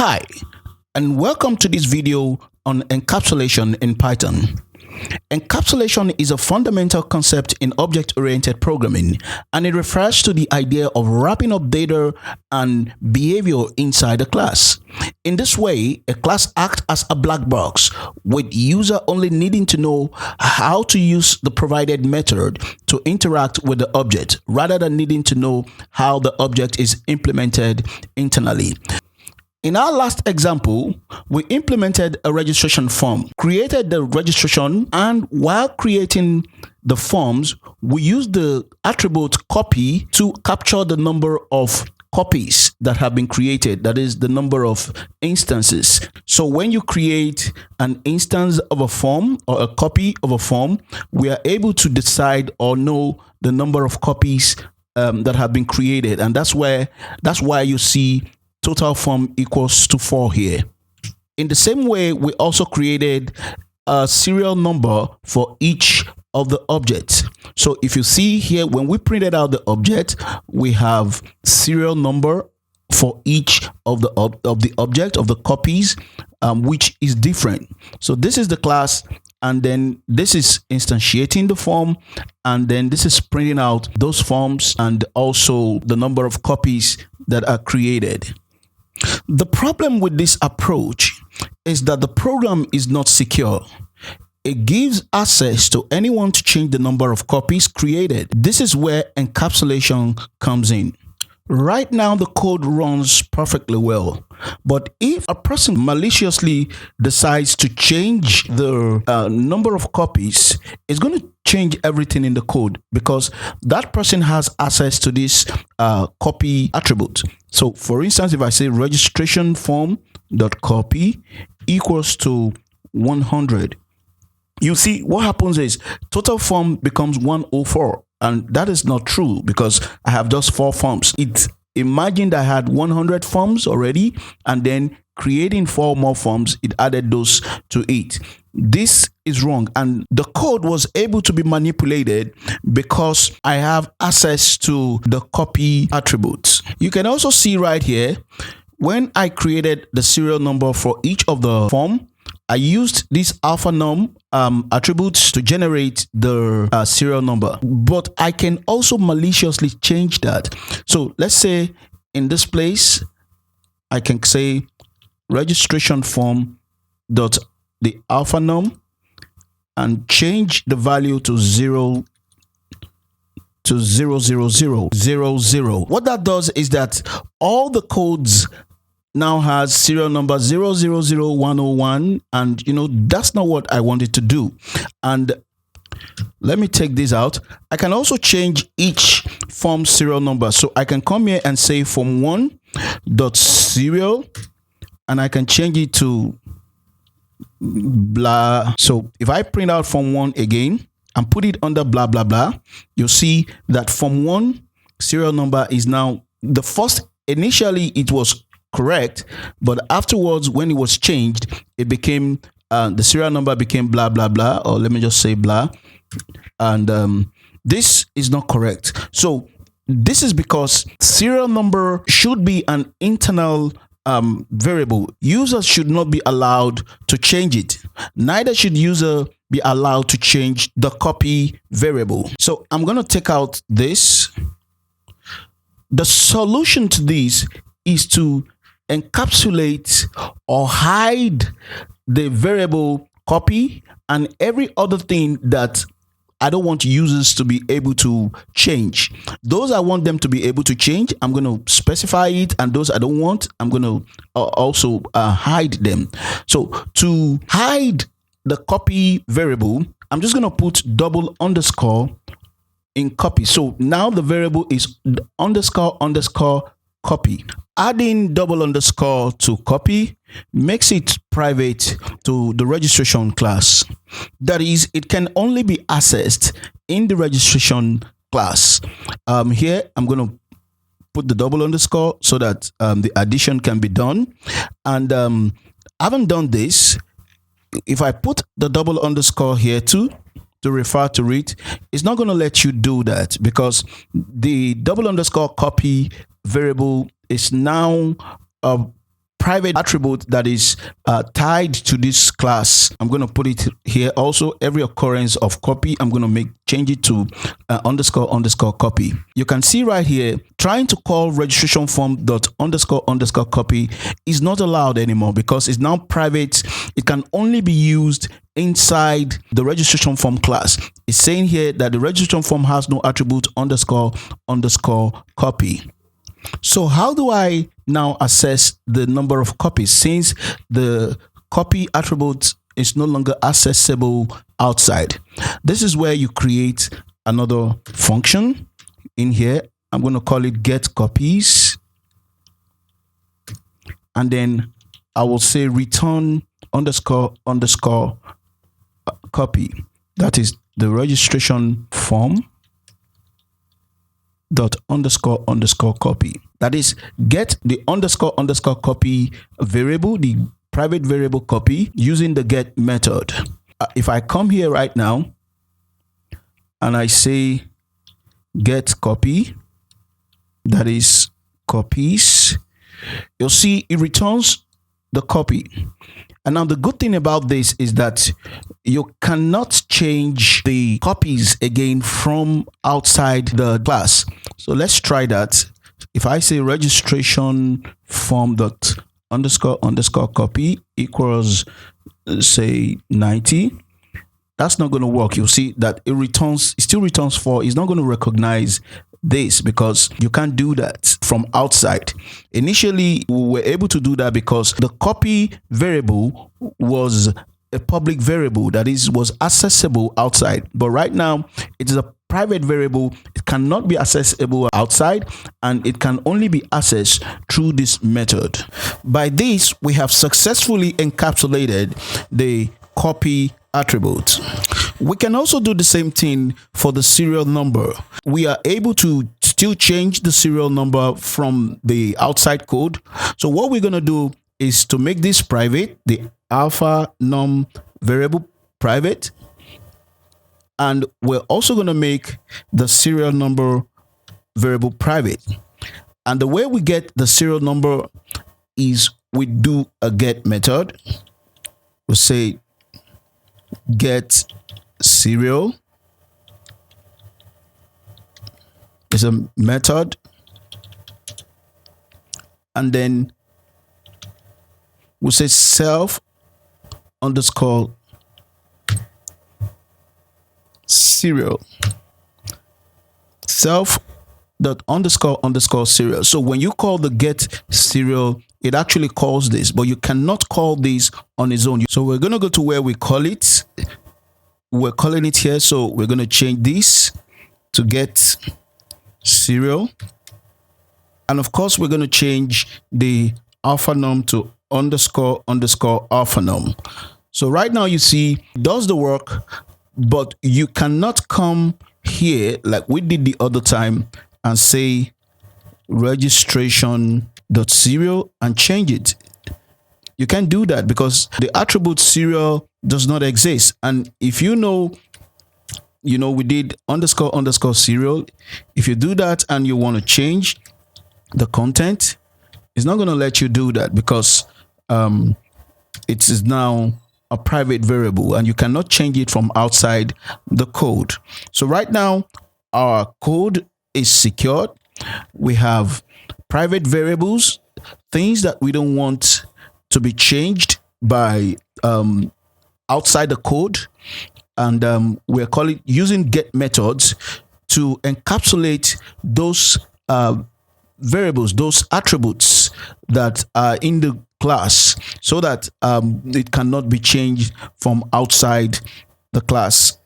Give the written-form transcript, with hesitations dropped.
Hi, and welcome to this video on encapsulation in Python. Encapsulation is a fundamental concept in object-oriented programming, and it refers to the idea of wrapping up data and behavior inside a class. In this way, a class acts as a black box, with user only needing to know how to use the provided method to interact with the object, rather than needing to know how the object is implemented internally. In our last example, we implemented a registration form, created the registration, and while creating the forms, we used the attribute copy to capture the number of copies that have been created, that is the number of instances. So when you create an instance of a form or a copy of a form, we are able to decide or know the number of copies that have been created, and that's why you see total form equals to 4 here. In the same way, we also created a serial number for each of the objects. So if you see here, when we printed out the object, we have serial number for each of the object of the copies, which is different. So this is the class, and then this is instantiating the form, and then this is printing out those forms and also the number of copies that are created. The problem with this approach is that the program is not secure. It gives access to anyone to change the number of copies created. This is where encapsulation comes in. Right now, the code runs perfectly well, but if a person maliciously decides to change the number of copies, it's going to change everything in the code, because that person has access to this copy attribute. So for instance, if I say registration form dot copy equals to 100, you see what happens is total form becomes 104. And that is not true, because I have just 4 forms. It imagined I had 100 forms already, and then creating 4 more forms, it added those to it. This is wrong, and the code was able to be manipulated because I have access to the copy attributes. You can also see right here, when I created the serial number for each of the form, I used this alpha num attributes to generate the serial number, but I can also maliciously change that. So let's say in this place, I can say registration form dot the alpha num and change the value to 0 to 00000. What that does is that all the codes now has serial number 000101, and that's not what I wanted to do. And let me take this out. I can also change each form serial number. So I can come here and say form1 dot serial, and I can change it to blah. So if I print out form1 again and put it under blah blah blah, you'll see that form1 serial number is now the first. Initially it was correct, but afterwards, when it was changed, it became the serial number became blah blah blah, or let me just say blah, and this is not correct. So this is because serial number should be an internal variable. Users should not be allowed to change it. Neither should user be allowed to change the copy variable. So I'm going to take out this. The solution to this is to encapsulate or hide the variable copy and every other thing that I don't want users to be able to change. Those I want them to be able to change, I'm going to specify it, and those I don't want, I'm going to also hide them. So to hide the copy variable, I'm just going to put double underscore in copy. So now the variable is underscore copy. Adding double underscore to copy makes it private to the registration class. That is, it can only be accessed in the registration class. Here, I'm going to put the double underscore so that the addition can be done. And I haven't done this. If I put the double underscore here too, to refer to it, it's not going to let you do that, because the double underscore copy variable is now private attribute that is tied to this class. I'm going to put it here also. Every occurrence of copy, I'm going to change it to underscore underscore copy. You can see right here, trying to call registration form dot underscore underscore copy is not allowed anymore because it's now private. It can only be used inside the registration form class. It's saying here that the registration form has no attribute underscore underscore copy. So how do I now assess the number of copies since the copy attribute is no longer accessible outside? This is where you create another function in here. I'm going to call it get copies. And then I will say return underscore underscore copy. That is the registration form dot underscore underscore copy. That is, get the underscore underscore copy variable, the private variable copy, using the get method. If I come here right now and I say get copy, that is copies, you'll see it returns the copy. And now the good thing about this is that you cannot change the copies again from outside the class. So let's try that. If I say registration form dot underscore underscore copy equals say 90, that's not going to work. You'll see that it still returns 4. It's not going to recognize this because you can't do that from outside. Initially, we were able to do that because the copy variable was a public variable, that is, was accessible outside. But right now, it is a private variable. It cannot be accessible outside, and it can only be accessed through this method. By this, we have successfully encapsulated the copy attribute. We can also do the same thing for the serial number. We are able to still change the serial number from the outside code. So what we're going to do is to make this private, the alpha num variable private. And we're also going to make the serial number variable private. And the way we get the serial number is we do a get method. We'll say get serial. It's a method. And then we'll say self underscore serial. Self dot underscore underscore serial. So when you call the get serial, it actually calls this, but you cannot call this on its own. So we're going to go to where we call it. We're calling it here. So we're going to change this to get serial. And of course, we're going to change the alpha num to underscore underscore alpha num. So right now you see it does the work, but you cannot come here like we did the other time and say registration dot serial and change it. You can't do that because the attribute serial does not exist. And if you know we did underscore underscore serial. If you do that and you want to change the content, it's not going to let you do that because it is now a private variable and you cannot change it from outside the code. So right now our code is secured. We have private variables, things that we don't want to be changed by outside the code, and we're calling using get methods to encapsulate those variables, those attributes that are in the class, so that it cannot be changed from outside the class.